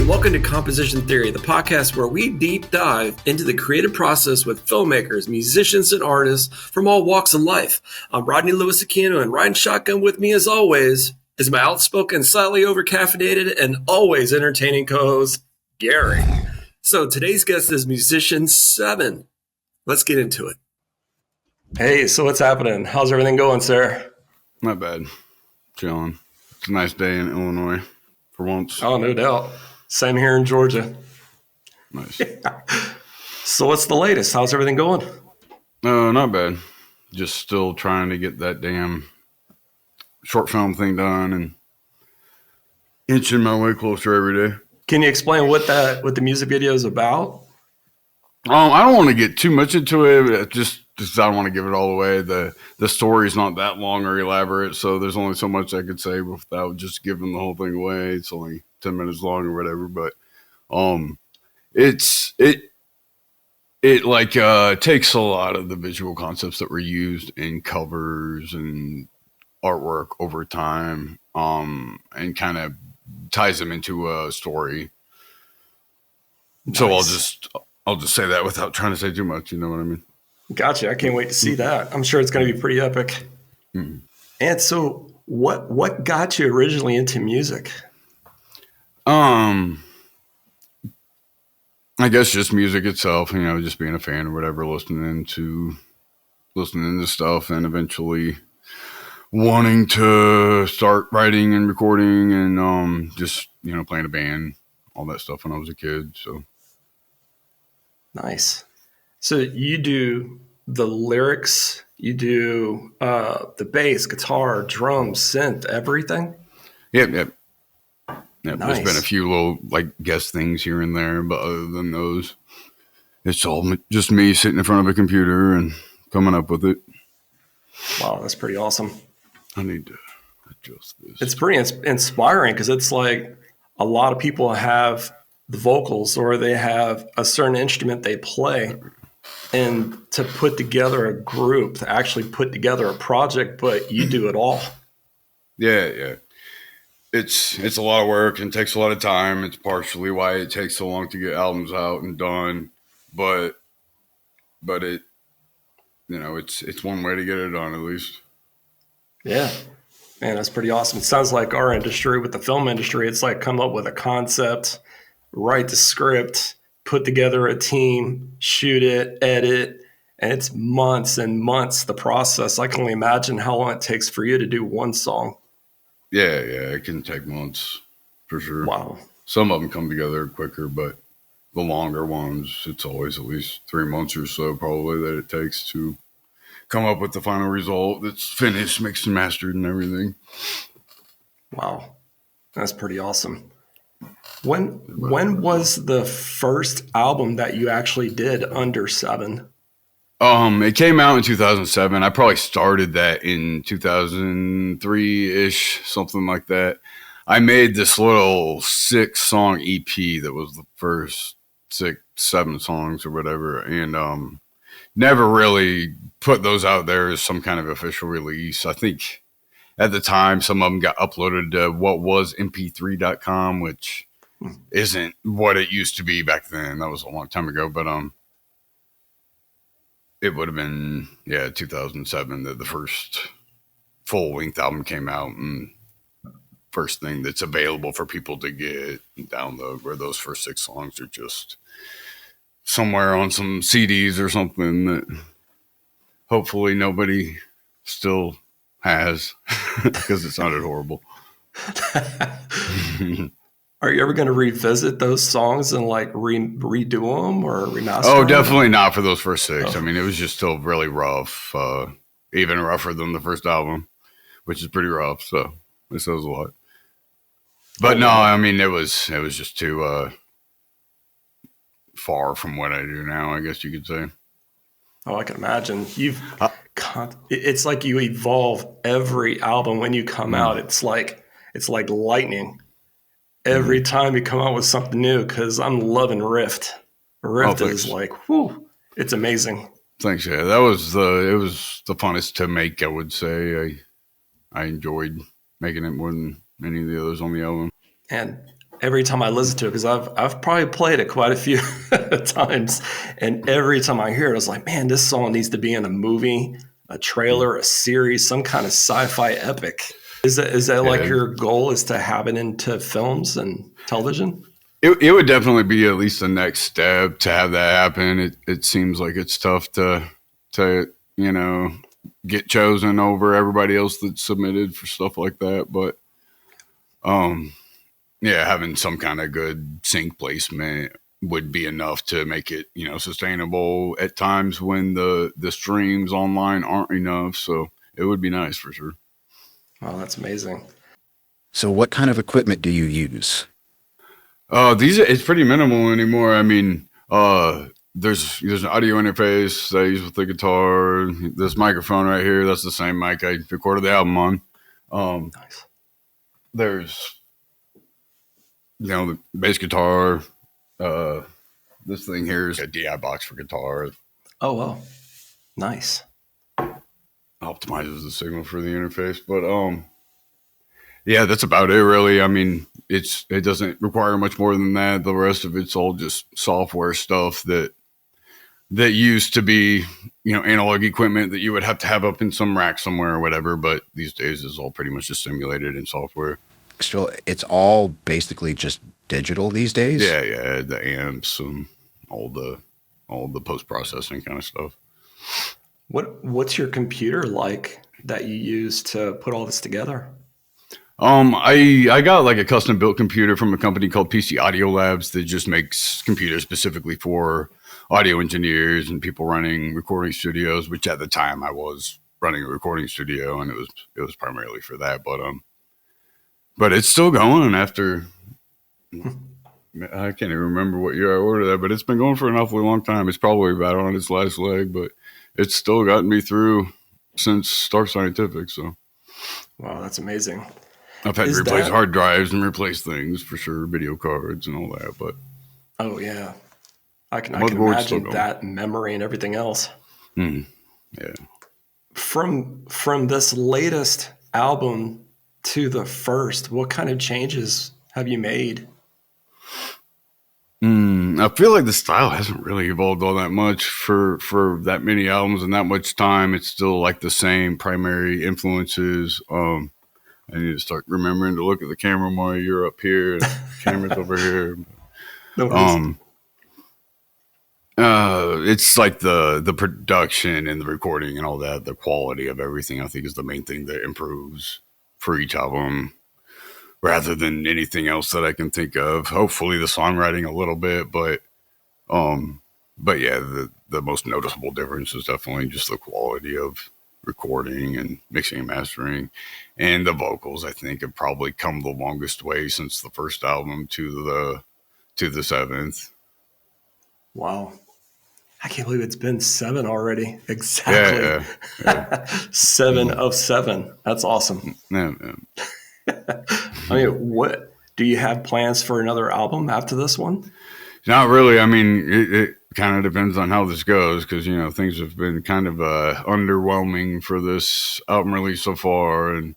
welcome to Composition Theory, the podcast where we deep dive into the creative process with filmmakers, musicians, and artists from all walks of life. I'm Rodney Luis Aquino, and riding shotgun with me, as always, is my outspoken, slightly over-caffeinated, and always entertaining co-host, Gary. So today's guest is musician 7. Let's get into it. Hey, so what's happening? How's everything going, sir? Not bad. Chilling. It's a nice day in Illinois for once. Oh, no doubt. Same here in Georgia. Nice. So what's the latest? How's everything going? Not bad. Just still trying to get that damn short film thing done and inching my way closer every day. Can you explain what the music video is about? I don't want to get too much into it. Just I don't want to give it all away. The story's not that long or elaborate, so there's only so much I could say without just giving the whole thing away. It's only 10 minutes long or whatever, but it takes a lot of the visual concepts that were used in covers and artwork over time, and kind of ties them into a story. Nice. So I'll just say that without trying to say too much. You know what I mean? Gotcha. I can't wait to see that. I'm sure it's going to be pretty epic. Mm-hmm. And so what got you originally into music? I guess just music itself, just being a fan or whatever, listening to stuff, and eventually wanting to start writing and recording and just playing a band, all that stuff when I was a kid. So nice. So you do the lyrics, you do the bass, guitar, drums, synth, everything? Yep. Nice. There's been a few little guest things here and there, but other than those, it's all just me sitting in front of a computer and coming up with it. Wow, that's pretty awesome. I need to adjust this. It's pretty inspiring because it's like a lot of people have the vocals or they have a certain instrument they play, and to put together a group, to actually put together a project, but you do it all. Yeah. It's a lot of work and takes a lot of time. It's partially why it takes so long to get albums out and done, but it, it's one way to get it done at least. Yeah, man, that's pretty awesome. It sounds like our industry with the film industry, it's like come up with a concept, write the script, put together a team, shoot it, edit, and it's months and months, the process. I can only imagine how long it takes for you to do one song. Yeah, it can take months for sure. Wow. Some of them come together quicker, but the longer ones, it's always at least 3 months or so probably that it takes to come up with the final result that's finished, mixed and mastered and everything. Wow. That's pretty awesome. When was the first album that you actually did under 7? It came out in 2007. I probably started that in 2003-ish, something like that. I made this little 6-song EP that was the first 6-7 songs or whatever, and never really put those out there as some kind of official release. I think at the time some of them got uploaded to what was mp3.com, which isn't what it used to be back then. That was a long time ago, but it would have been 2007 that the first full-length album came out, and first thing that's available for people to get and download, where those first 6 songs are just somewhere on some CDs or something that hopefully nobody still has because it sounded horrible. Are you ever going to revisit those songs and redo them or remaster them? Oh, definitely not for those first 6. I mean, it was just still really rough, even rougher than the first album, which is pretty rough. So it says a lot. But no, I mean, it was just too far from what I do now, I guess you could say. Oh, I can imagine. It's like you evolve every album when you come out. It's like lightning. Every time you come out with something new, because I'm loving Rift. Rift is it's amazing. Thanks, yeah. It was the funnest to make, I would say. I enjoyed making it more than any of the others on the album. And every time I listen to it, because I've probably played it quite a few times, and every time I hear it, I was like, man, this song needs to be in a movie, a trailer, a series, some kind of sci-fi epic. Is that like your goal, is to have it into films and television? It would definitely be at least the next step to have that happen. It seems like it's tough to get chosen over everybody else that's submitted for stuff like that. But having some kind of good sync placement would be enough to make it, sustainable at times when the streams online aren't enough. So it would be nice for sure. Wow, that's amazing. So what kind of equipment do you use? It's pretty minimal anymore. I mean, there's an audio interface that I use with the guitar. This microphone right here, that's the same mic I recorded the album on. Nice. There's, the bass guitar. This thing here is a DI box for guitar. Oh, wow. Nice. Optimizes the signal for the interface. But, that's about it, really. I mean, it doesn't require much more than that. The rest of it's all just software stuff that used to be, analog equipment that you would have to have up in some rack somewhere or whatever. But these days is all pretty much just simulated in software. So it's all basically just digital these days? Yeah. The amps and all the post-processing kind of stuff. What's your computer like that you use to put all this together? I got like a custom built computer from a company called PC Audio Labs that just makes computers specifically for audio engineers and people running recording studios, which at the time I was running a recording studio, and it was primarily for that. But it's still going after, I can't even remember what year I ordered that, but it's been going for an awfully long time. It's probably about on its last leg, but it's still gotten me through since Stark Scientific. So, wow, that's amazing. I've had to replace hard drives and replace things for sure, video cards and all that. But oh yeah, I can imagine that memory and everything else. Yeah. From this latest album to the first, what kind of changes have you made? I feel like the style hasn't really evolved all that much for that many albums and that much time. It's still like the same primary influences. I need to start remembering to look at the camera more. You're up here, and the camera's over here. No it's like the production and the recording and all that. The quality of everything, I think, is the main thing that improves for each album, rather than anything else that I can think of. Hopefully, the songwriting a little bit, but yeah, the most noticeable difference is definitely just the quality of recording and mixing and mastering, and the vocals. I think have probably come the longest way since the first album to the seventh. Wow, I can't believe it's been 7 already. Exactly. Yeah. 7 of 7. That's awesome. Yeah. I mean, what do you have plans for another album after this one? Not really. I mean, it kind of depends on how this goes, because things have been kind of underwhelming for this album release so far, and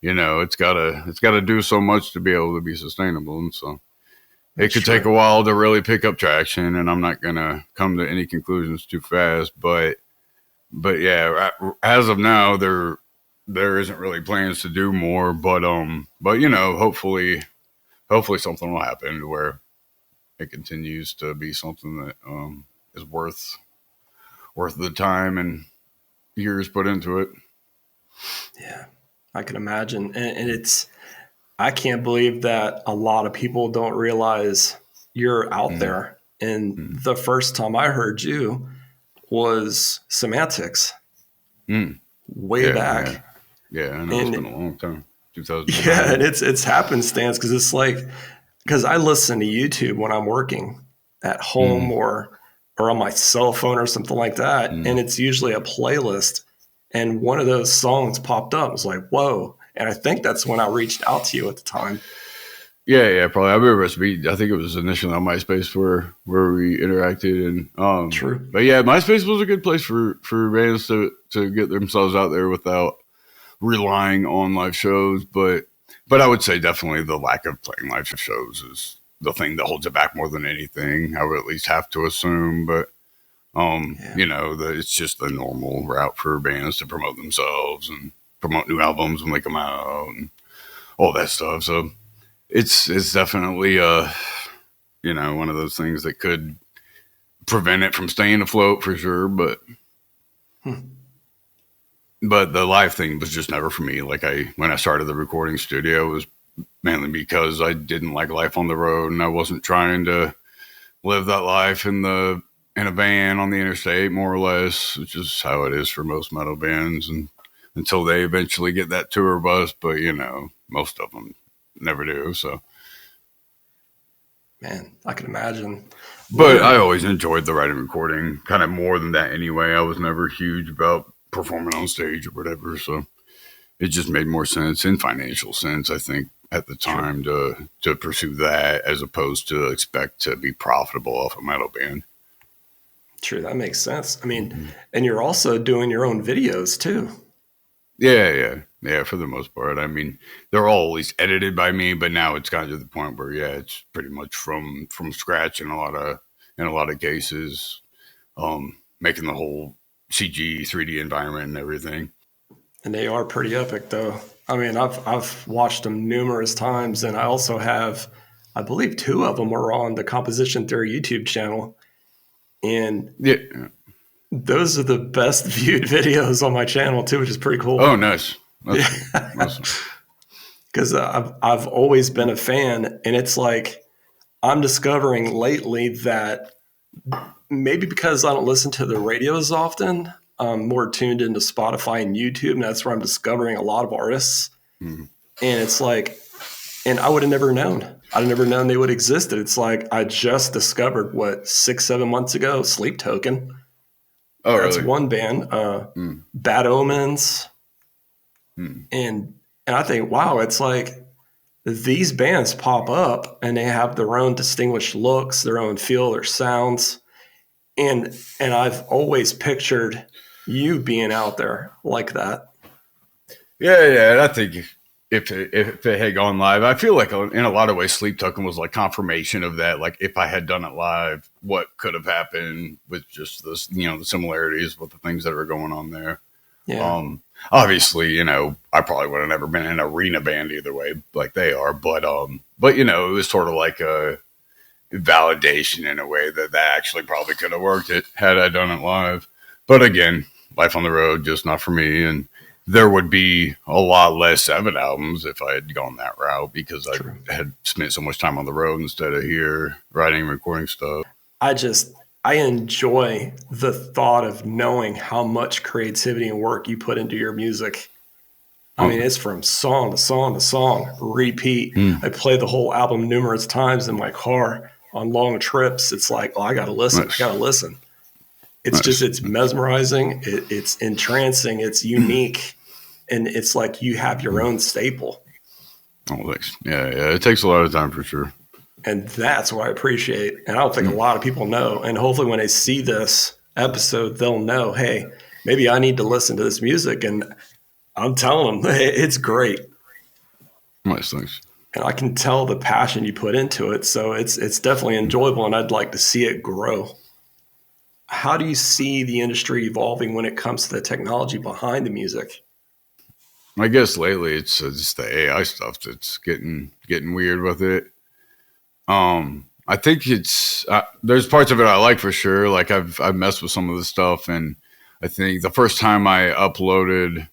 it's gotta do so much to be able to be sustainable, and so it could take a while to really pick up traction. And I'm not gonna come to any conclusions too fast, but yeah, as of now, there isn't really plans to do more, but hopefully something will happen to where it continues to be something that is worth the time and years put into it. Yeah, I can imagine. And I can't believe that a lot of people don't realize you're out there. And the first time I heard you was Semantics way back. Yeah, I know, it's been a long time. 2009. Yeah, and it's happenstance, because it's like, because I listen to YouTube when I'm working at home or on my cell phone or something like that. And it's usually a playlist. And one of those songs popped up. I was like, whoa. And I think that's when I reached out to you at the time. Yeah, probably. I remember I think it was initially on MySpace where we interacted. And True. But yeah, MySpace was a good place for bands to get themselves out there without relying on live shows. But But I would say definitely the lack of playing live shows is the thing that holds it back more than anything. I would at least have to assume, but it's just the normal route for bands to promote themselves and promote new albums when they come out and all that stuff. So it's definitely one of those things that could prevent it from staying afloat for sure. But the live thing was just never for me. Like when I started the recording studio, it was mainly because I didn't like life on the road and I wasn't trying to live that life in a van on the interstate, more or less, which is how it is for most metal bands, and until they eventually get that tour bus. But most of them never do. So, man, I can imagine. But I always enjoyed the writing and recording, kind of more than that anyway. I was never huge about performing on stage or whatever, so it just made more sense in financial sense, I think, at the time to pursue that as opposed to expect to be profitable off a metal band. True, that makes sense. I mean, and you're also doing your own videos too. Yeah, for the most part. I mean, they're all at least edited by me, but now it's gotten to the point where it's pretty much from scratch in a lot of cases, making the whole CG 3D environment and everything. And they are pretty epic, though. I mean, I've watched them numerous times, and I also have, I believe, 2 of them are on the Composition Theory YouTube channel, and those are the best viewed videos on my channel too, which is pretty cool. Oh, nice. That's awesome. Because I've always been a fan, and it's like I'm discovering lately that maybe because I don't listen to the radio as often, I'm more tuned into Spotify and YouTube, and that's where I'm discovering a lot of artists. And it's like, and I would have never known. I'd have never known they would exist. It's like I just discovered 6-7 months ago, Sleep Token. Oh, that's really? one band. Bad Omens, and I think, wow, it's like these bands pop up and they have their own distinguished looks, their own feel, their sounds, and I've always pictured you being out there like that. Yeah, and I think if it had gone live, I feel like in a lot of ways Sleep Token was like confirmation of that. Like if I had done it live, what could have happened with just this, the similarities with the things that are going on there. Yeah. Obviously, I probably would have never been in an arena band either way, like they are, but it was sort of like a validation in a way that actually probably could have worked it had I done it live. But again, life on the road, just not for me. And there would be a lot less 7 albums if I had gone that route because I had spent so much time on the road instead of here writing and recording stuff. I enjoy the thought of knowing how much creativity and work you put into your music. I mean, it's from song to song to song, repeat. I play the whole album numerous times in my car on long trips. It's like, oh, I got to listen. Nice. I got to listen. It's nice. It's mesmerizing. It's entrancing. It's unique. And it's like you have your own staple. Oh, thanks. Yeah. It takes a lot of time for sure. And that's what I appreciate. And I don't think a lot of people know. And hopefully when they see this episode, they'll know, hey, maybe I need to listen to this music. And I'm telling them, hey, it's great. Nice, thanks. And I can tell the passion you put into it. So it's definitely enjoyable, and I'd like to see it grow. How do you see the industry evolving when it comes to the technology behind the music? I guess lately it's just the AI stuff that's getting weird with it. I think it's there's parts of it I like for sure. Like I've messed with some of the stuff, and I think the first time I uploaded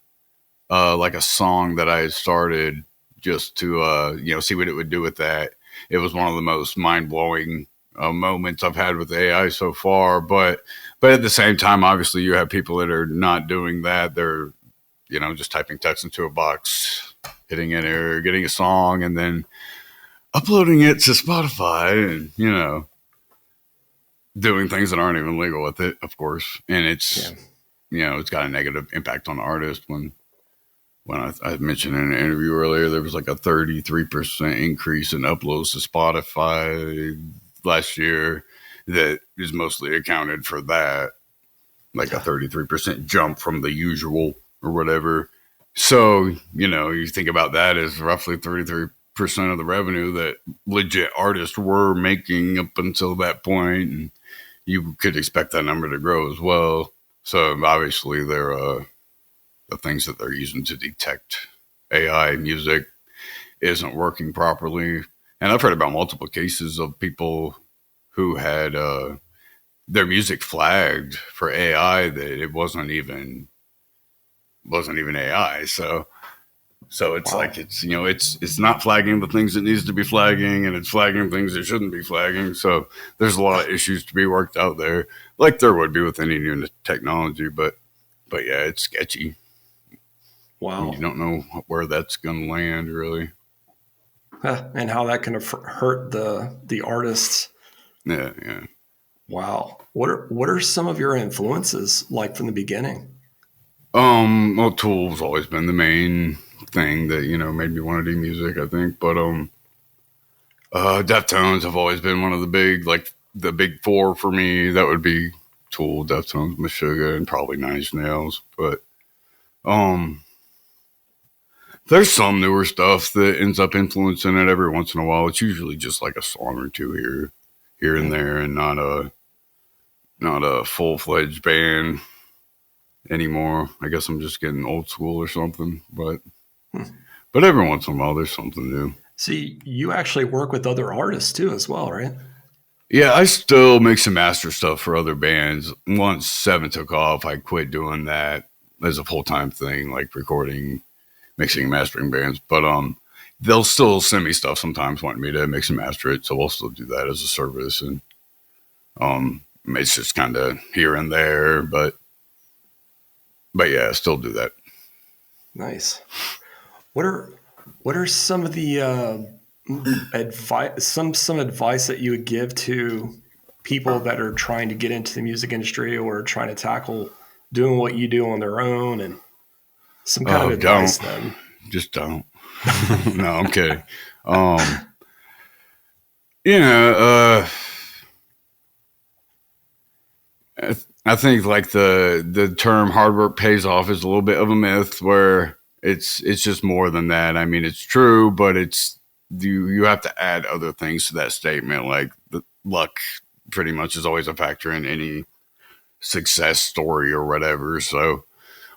like a song that I had started just to see what it would do with that, it was one of the most mind-blowing moments I've had with AI so far. But at the same time, obviously you have people that are not doing that. They're just typing text into a box, hitting enter, getting a song, and then uploading it to Spotify and, doing things that aren't even legal with it, of course. And it's, it's got a negative impact on the artist. When I mentioned in an interview earlier, there was like a 33% increase in uploads to Spotify last year that is mostly accounted for that, like a 33% jump from the usual or whatever. So, you think about that as roughly 33% of the revenue that legit artists were making up until that point, and you could expect that number to grow as well. So obviously the things that they're using to detect AI music isn't working properly. And I've heard about multiple cases of people who had their music flagged for AI that it wasn't even AI. So it's Wow. like it's not flagging the things it needs to be flagging, and it's flagging things it shouldn't be flagging. So there's a lot of issues to be worked out there, like there would be with any new technology. But yeah, it's sketchy. Wow. You don't know where that's going to land, really. And how that can hurt the artists. Yeah, yeah. Wow. What are some of your influences like from the beginning? Well, Tool's always been the main thing that made me want to do music, I think. But Deftones have always been one of the big four for me. That would be Tool, Deftones, Meshuggah, and probably Nine Inch Nails. But there's some newer stuff that ends up influencing it every once in a while. It's usually just like a song or two here and there, and not a full-fledged band anymore. I guess I'm just getting old school or something. But every once in a while, there's something new. See, you actually work with other artists too, as well, right? Yeah, I still mix and master stuff for other bands. Once Seven took off, I quit doing that as a full-time thing, like recording, mixing and mastering bands. But they'll still send me stuff sometimes wanting me to mix and master it, so we'll still do that as a service. And it's just kind of here and there, but yeah, I still do that. Nice. What are some of the advice some advice that you would give to people that are trying to get into the music industry or trying to tackle doing what you do on their own, and some kind of advice then? Just don't. No, I'm kidding. You know, I think like the term hard work pays off is a little bit of a myth, where it's just more than that. I mean, it's true, but you have to add other things to that statement. Like the luck pretty much is always a factor in any success story or whatever. So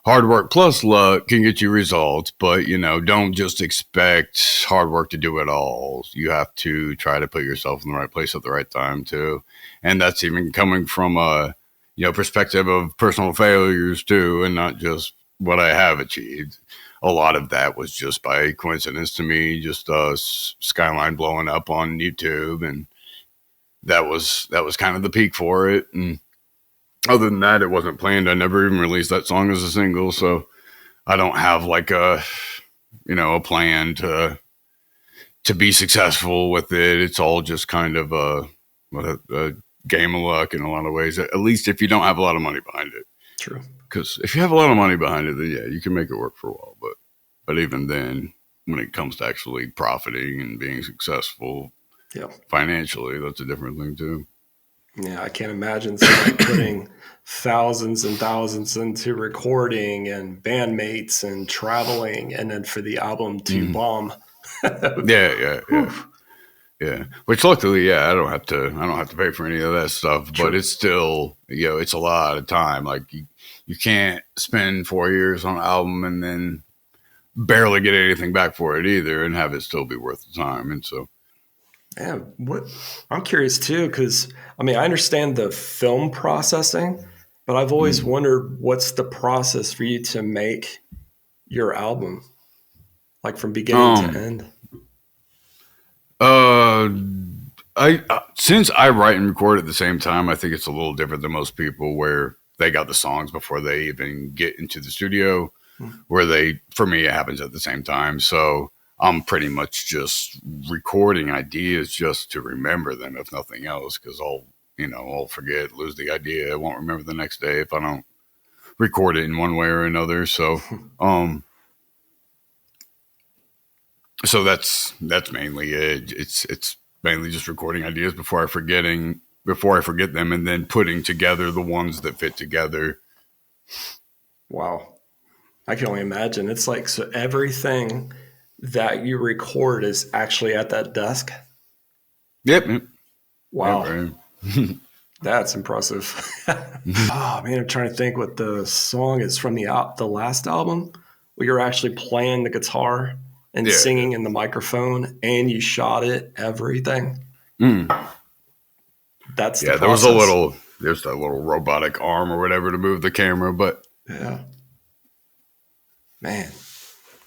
hard work plus luck can get you results, but don't just expect hard work to do it all. You have to try to put yourself in the right place at the right time too. And that's even coming from a perspective of personal failures too, and not just what I have achieved. A lot of that was just by coincidence to me, just Skyline blowing up on YouTube, and that was kind of the peak for it. And other than that, it wasn't planned. I never even released that song as a single, so I don't have like a plan to be successful with it. It's all just kind of a game of luck in a lot of ways, at least if you don't have a lot of money behind it. True. Because if you have a lot of money behind it, then yeah, you can make it work for a while. But even then, when it comes to actually profiting and being successful financially, that's a different thing too. Yeah, I can't imagine somebody putting thousands and thousands into recording and bandmates and traveling, and then for the album to bomb. Yeah. Which luckily, I don't have to pay for any of that stuff. True. But it's still, it's a lot of time. Like you can't spend 4 years on an album and then barely get anything back for it either, and have it still be worth the time. And so, yeah, I'm curious too, because I understand the film processing, but I've always wondered what's the process for you to make your album, like from beginning to end. Since I write and record at the same time, I think it's a little different than most people, where they got the songs before they even get into the studio. For me, it happens at the same time. So I'm pretty much just recording ideas just to remember them, if nothing else, because I'll forget, lose the idea. I won't remember the next day if I don't record it in one way or another. So, so that's mainly it. It's mainly just recording ideas before I forget them, and then putting together the ones that fit together. Wow. I can only imagine. It's like, so everything that you record is actually at that desk. Yep. Wow. Yep, right. That's impressive. Oh man, I'm trying to think what the song is from the last album where you're actually playing the guitar and Yeah. singing in the microphone and you shot it, everything. Mm. That's the Yeah, process. there's that little robotic arm or whatever to move the camera, but Yeah. Man,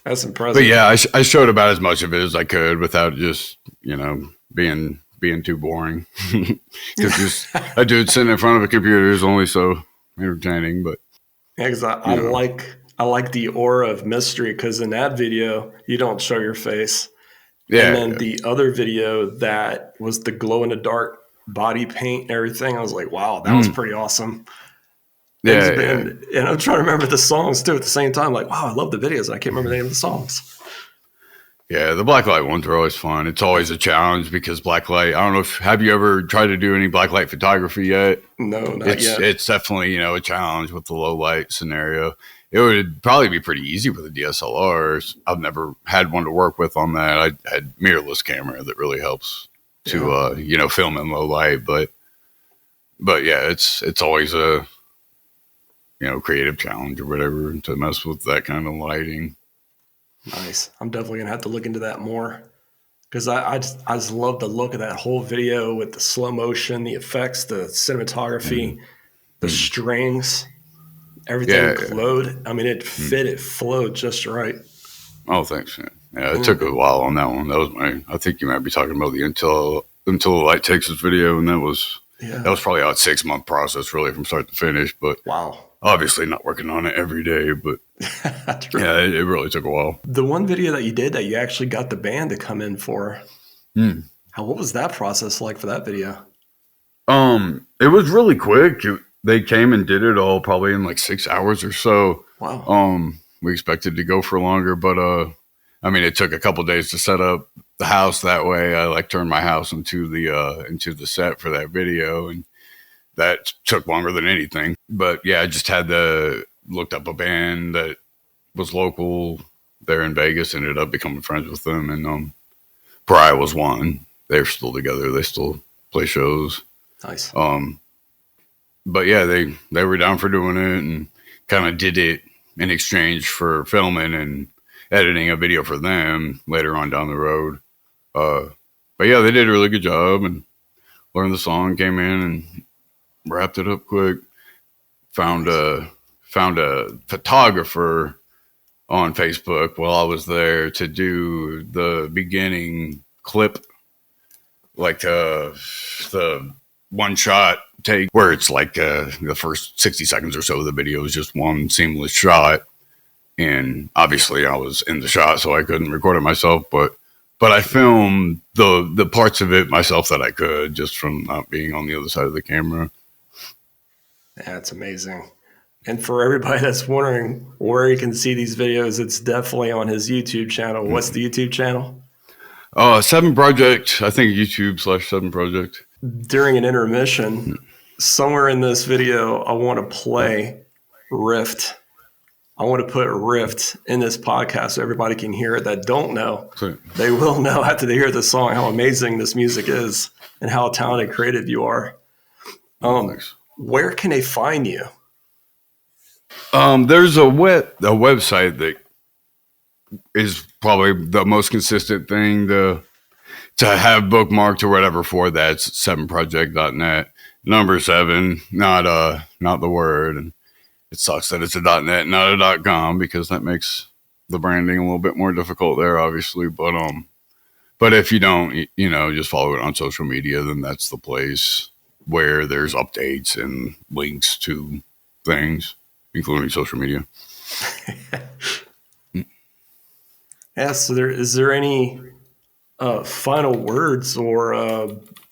that's but impressive. yeah, I showed about as much of it as I could without just, you know, being too boring. Because just a dude sitting in front of a computer is only so entertaining. But Yeah, because I you know, like the aura of mystery because in that video you don't show your face. And yeah, then the other video that was the glow in the dark body paint and everything, I was like, wow, that was mm, pretty awesome. yeah, yeah, And I'm trying to remember the songs too at the same time. Like, wow, I love the videos. And I can't remember the name of the songs. yeah. The blacklight ones are always fun. It's always a challenge because blacklight. I don't know if have you ever tried to do any blacklight photography yet? No, not yet. It's definitely, you know, a challenge with the low light scenario. It would probably be pretty easy with a DSLR. I've never had one to work with on that. I had mirrorless camera that really helps to Yeah. you know, film in low light, but yeah, it's always a, you know, creative challenge or whatever to mess with that kind of lighting. Nice. I'm definitely gonna have to look into that more because I just love the look of that whole video with the slow motion, the effects, the cinematography, the Mm. strings, everything Yeah, yeah. glowed. I mean, Mm. it flowed just right. Oh, thanks, man. Yeah, it took Mm, a while on that one. That was I think you might be talking about the until the light takes us video, and that yeah. was probably a 6 month process, really, from start to finish. But Wow. obviously, not working on it every day. But True. yeah, it really took a while. The one video that you did that you actually got the band to come in for, Mm. what was that process like for that video? It was really quick. They came and did it all probably in like 6 hours or so. Wow. We expected to go for longer, but I mean, it took a couple days to set up the house that way. I like turned my house into the set for that video, and that took longer than anything. But yeah, I just looked up a band that was local there in Vegas, ended up becoming friends with them, and Pariah was one. They're still together. They still play shows. Nice. But yeah, they were down for doing it and kind of did it in exchange for filming and editing a video for them later on down the road. But yeah, they did a really good job and learned the song, came in and wrapped it up quick. Found a photographer on Facebook while I was there to do the beginning clip, like the one shot take where it's like the first 60 seconds or so of the video is just one seamless shot. And obviously I was in the shot, so I couldn't record it myself, but I filmed the parts of it myself that I could just from not being on the other side of the camera. That's amazing. And for everybody that's wondering where you can see these videos, it's definitely on his YouTube channel. What's the YouTube channel? Seven Project, I think YouTube/Seven Project. During an intermission, somewhere in this video, I want to play Rift. I want to put Rift in this podcast so everybody can hear it that don't know. They will know after they hear the song how amazing this music is and how talented, creative you are. Thanks. Where can they find you? There's a website that is probably the most consistent thing to have bookmarked or whatever for that. It's 7project.net. Number 7, not the word. And it sucks that it's a .net, not a .com, because that makes the branding a little bit more difficult there, obviously. But if you don't, you know, just follow it on social media, then that's the place where there's updates and links to things, including social media. Yeah, so is there any final words or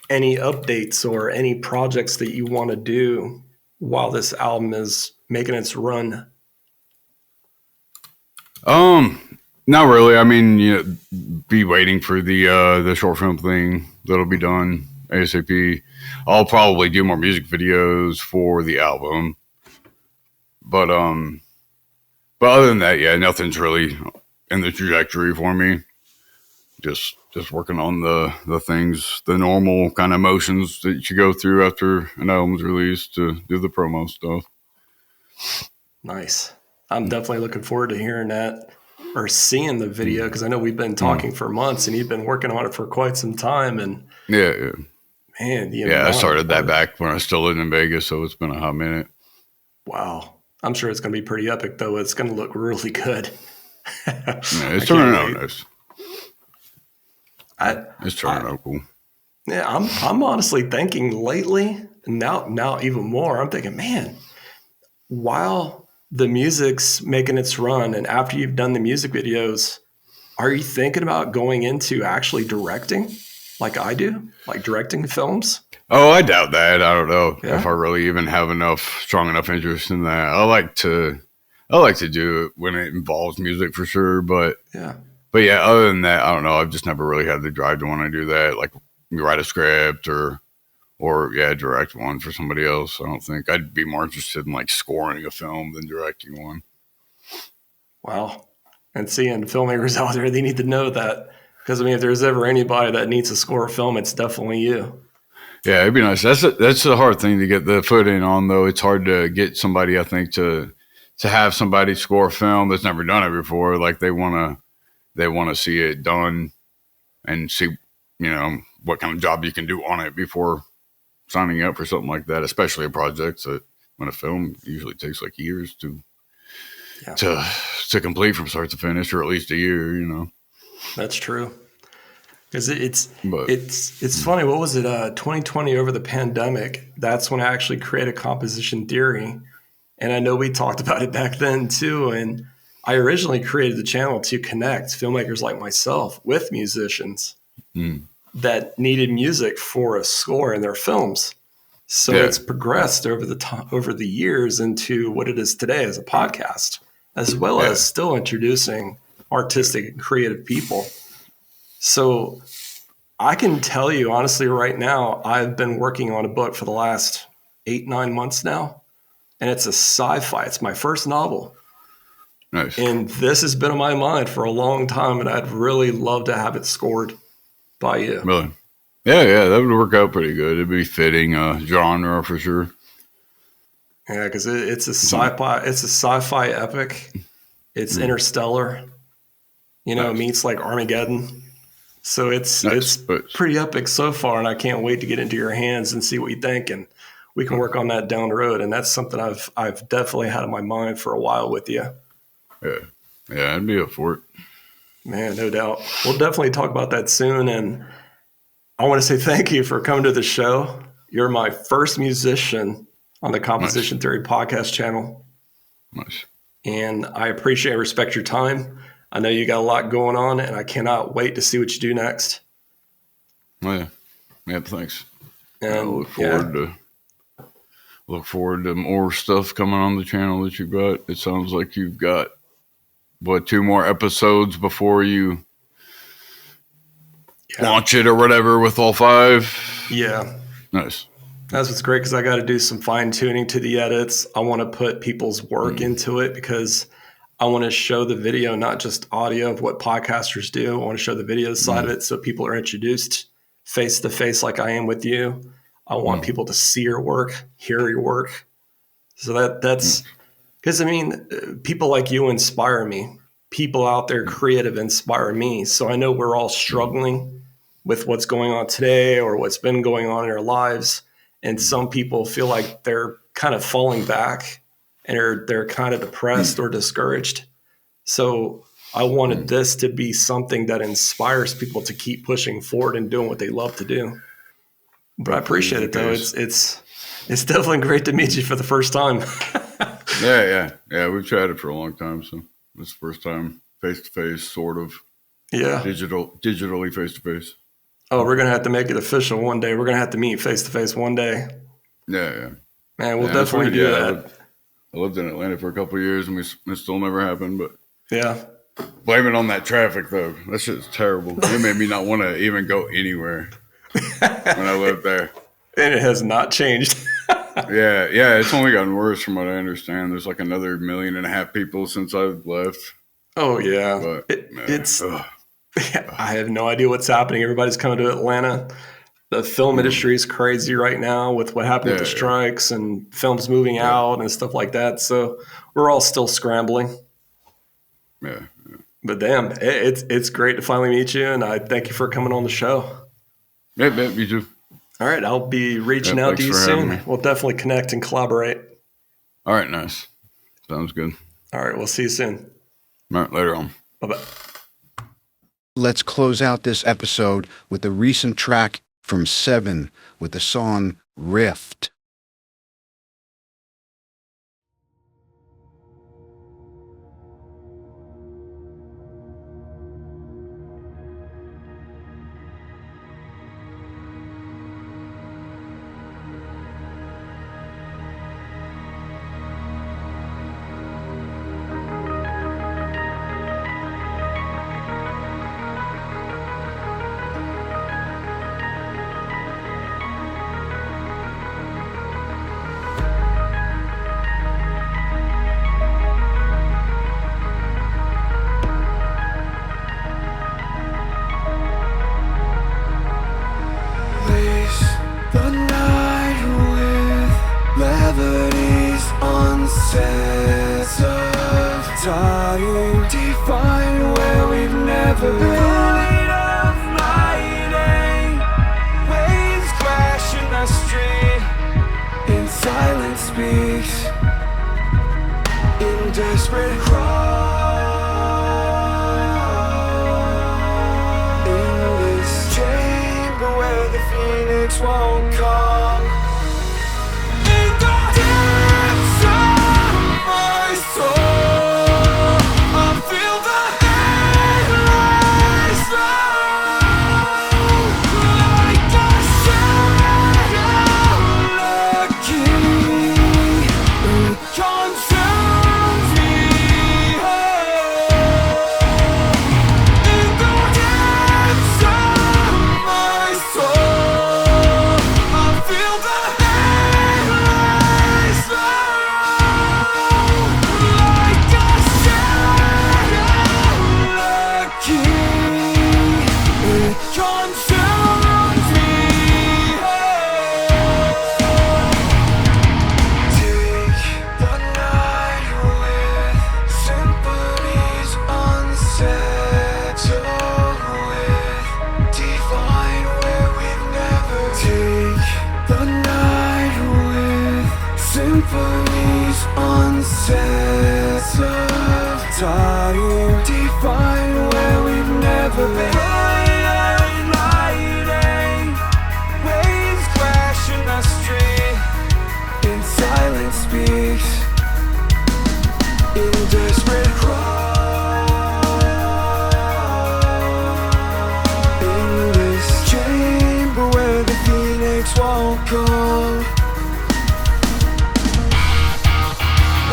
any updates or any projects that you want to do while this album is making its run? Not really. I mean, you know, be waiting for the short film thing that'll be done ASAP. I'll probably do more music videos for the album, but But other than that, yeah, nothing's really in the trajectory for me. Just working on the things, the normal kind of motions that you go through after an album's released to do the promo stuff. Nice. I'm definitely looking forward to hearing that or seeing the video, because I know we've been talking for months and you've been working on it for quite some time. And yeah. Man, I started that back when I was still living in Vegas, so it's been a hot minute. Wow. I'm sure it's going to be pretty epic, though. It's going to look really good. Yeah, it's turning out nice. It's turning out cool. Yeah, I'm honestly thinking lately, now even more, I'm thinking, man, while the music's making its run and after you've done the music videos, are you thinking about going into actually directing like I do, like directing films? Oh, I doubt that. I don't know if I really even have strong enough interest in that. I like to do it when it involves music for sure, but yeah, other than that, I don't know. I've just never really had the drive to want to do that, like write a script or direct one for somebody else. I don't think I'd be more interested in like scoring a film than directing one. Wow. And seeing filmmakers out there, they need to know that, because I mean, if there's ever anybody that needs to score a film, it's definitely you. Yeah, it'd be nice. That's the hard thing to get the foot in on, though. It's hard to get somebody, I think, to have somebody score a film that's never done it before. Like they want to see it done and see, what kind of job you can do on it before signing up for something like that. Especially a project that, when a film usually takes like years to complete from start to finish, or at least a year. That's true. Because it's funny. What was it? 2020 over the pandemic. That's when I actually created composition theory, and I know we talked about it back then too. And I originally created the channel to connect filmmakers like myself with musicians that needed music for a score in their films. So it's progressed over the years into what it is today as a podcast, as well as still introducing artistic and creative people. So I can tell you honestly right now, I've been working on a book for the last 8-9 months now, and it's a sci-fi. It's my first novel. Nice. And this has been on my mind for a long time, and I'd really love to have it scored by you. Really? Yeah, that would work out pretty good. It'd be fitting genre for sure. Yeah, because it's a sci-fi epic. It's interstellar. It meets like Armageddon. So it's pretty epic so far, and I can't wait to get into your hands and see what you think, and we can work on that down the road. And that's something I've definitely had in my mind for a while with you. Yeah, I'd be up for it. Man, no doubt. We'll definitely talk about that soon, and I want to say thank you for coming to the show. You're my first musician on the Composition Theory podcast channel. Nice. And I appreciate and respect your time. I know you got a lot going on, and I cannot wait to see what you do next. Oh, yeah, thanks. And I look forward to more stuff coming on the channel that you've got. It sounds like you've got 2 more episodes before you launch it or whatever with all 5. Yeah. Nice. That's what's great, because I got to do some fine tuning to the edits. I want to put people's work into it, because I want to show the video, not just audio of what podcasters do. I want to show the video side of it, so people are introduced face to face like I am with you. I want people to see your work, hear your work. So that's because, I mean, people like you inspire me. People out there creative inspire me. So I know we're all struggling with what's going on today or what's been going on in our lives. And some people feel like they're kind of falling back and they're kind of depressed or discouraged. So I wanted this to be something that inspires people to keep pushing forward and doing what they love to do. But I appreciate it, though. It's definitely great to meet you for the first time. Yeah. We've chatted for a long time, so this is the first time face to face, sort of. Yeah. Digitally face to face. Oh, we're gonna have to make it official one day. We're gonna have to meet face to face one day. Yeah. Man, we'll definitely do that. I lived in Atlanta for a couple of years, and it still never happened. But yeah, blame it on that traffic, though. That shit's terrible. It made me not want to even go anywhere when I lived there. And it has not changed. Yeah. It's only gotten worse from what I understand. There's like another 1.5 million people since I've left. Oh yeah, But it's. I have no idea what's happening. Everybody's coming to Atlanta. The film industry is crazy right now with what happened with the strikes and films moving out and stuff like that. So we're all still scrambling. Yeah. But damn, it's great to finally meet you, and I thank you for coming on the show. Yeah, you too. All right, I'll be reaching out to you soon. We'll definitely connect and collaborate. All right, nice. Sounds good. All right, we'll see you soon. All right, later on. Bye-bye. Let's close out this episode with a recent track from Seven with the song Rift. The night with levities unsettled, time define where we've never been. Of lighting, waves crashing the street, in silence speaks, in desperate cry, in this chamber where the phoenix won't come. In the depths of my soul, I feel the endless love, like a shadow lurking, it consumes me. In the depths of my soul, I feel the endless love, like a shadow lurking, it consumes me. Take the night with symphonies unsettled, with define where we've never. Take the night with symphonies unsettled, time define where we've never been. Lighting, waves crashing the street, in silence speaks, in desperate cry, in this chamber where the phoenix won't come.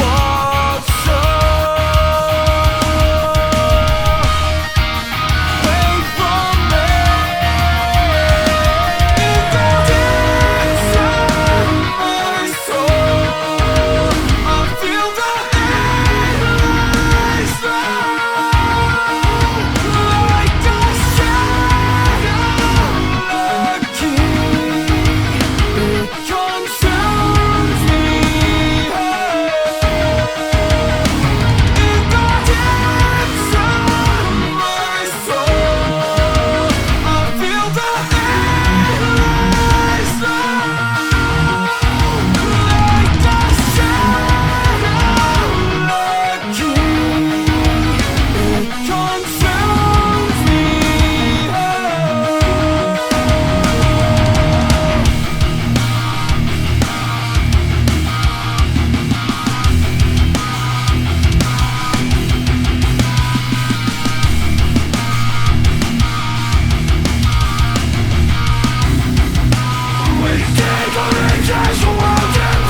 Walk so away from me. In the depths of my soul, I feel the endless love, like a shadow lurking, it consumes me. In the depths of my soul, I feel the endless love, like a shadow lurking, it consumes me. We take on it as the world can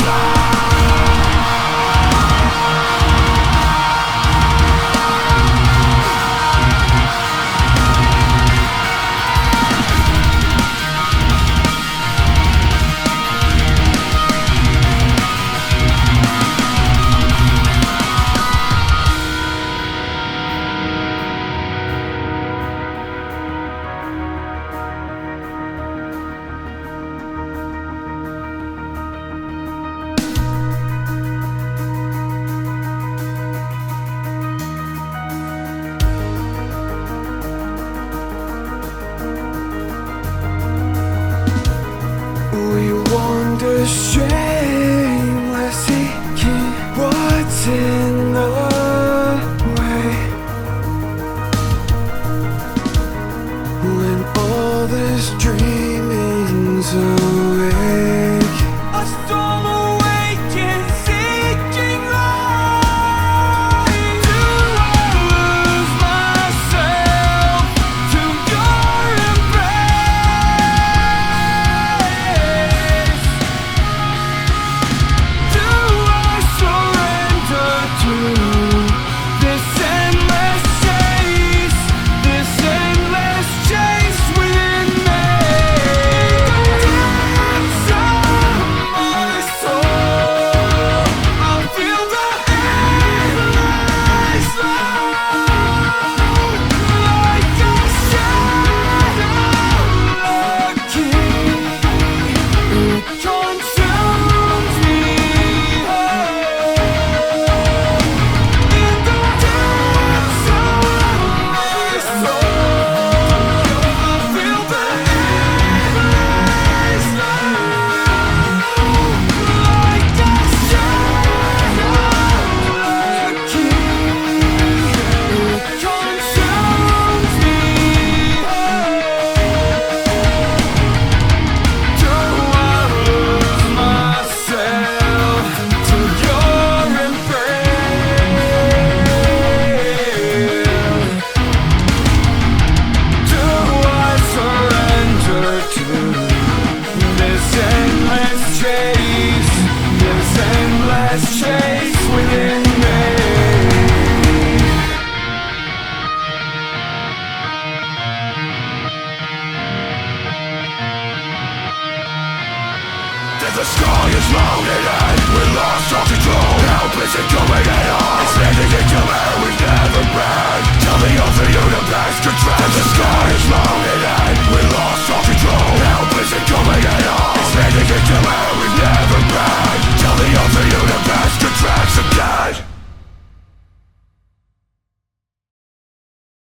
shameless seeking what's in the way. When all this dreaming's awake, a storm awakens seeking light. Do I lose myself to your embrace? Do I surrender to this endless chase, this endless chase within me? Depths of my soul, I feel the endless load, like a shadow lurking. It consumes me whole. In the depths of my soul, I feel the endless load, like a shadow lurking. It consumes me whole. Do I lose myself to your embrace? Do I surrender to this endless chase, this endless chase within me? That the sky is loaded and we lost all control. Help isn't coming at all. Expanding into air we've never been. Till the earth and universe contract. That the sky is loaded and we lost all control. Help isn't coming at all. Expanding into air we've never been. Till the earth and universe contracts again.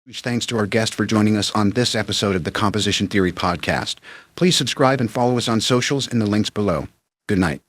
Huge thanks to our guest for joining us on this episode of the Composition Theory Podcast. Please subscribe and follow us on socials in the links below. Good night.